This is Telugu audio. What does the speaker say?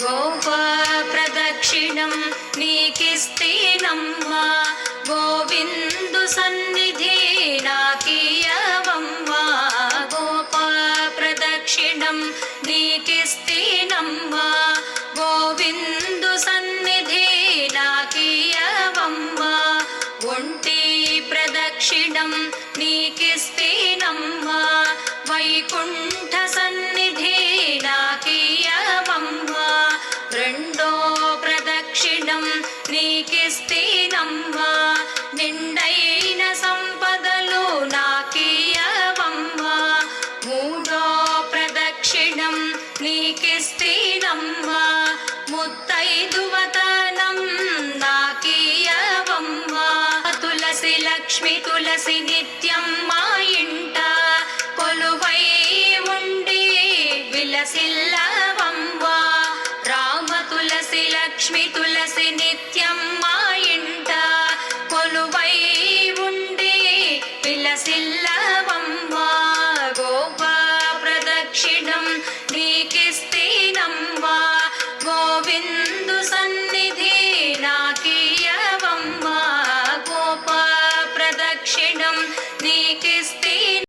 గోపా ప్రదక్షిణం నీకిస్తేనమ్మా గోవిందు సన్నిధి నాకియవమ్మా గోపా ప్రదక్షిణం నీకిస్తేనమ్మా గోవిందు సన్నిధి నాకియవమ్మా ఒంటి ప్రదక్షిణం నీకిస్తేనమ్మా వైకుంఠ సన్నిధి నాకియవమ్మా రెండో ప్రదక్షిణం నీకిస్తేనమ్మా నిండైన సంపదలు నాకియవమ్మా మూడో ప్రదక్షిణం నీకిస్తేనమ్మా ముత్తైదువతనం నాకియవమ్మా తులసి లక్ష్మి తులసి నిత్యం మా ఇంట కొలువై ఉండి విలసిల్లవమ్మా రామ తులసి లక్ష్మి తులసి నిత్యం మా ఇంట కొలువై ఉండి విలసిల్లవమ్మా గోపా ప్రదక్షిణం నీకిస్తేనమ్మా గోవిందు సన్నిధి నాకియవమ్మా గోపా ప్రదక్షిణం నీకిస్తే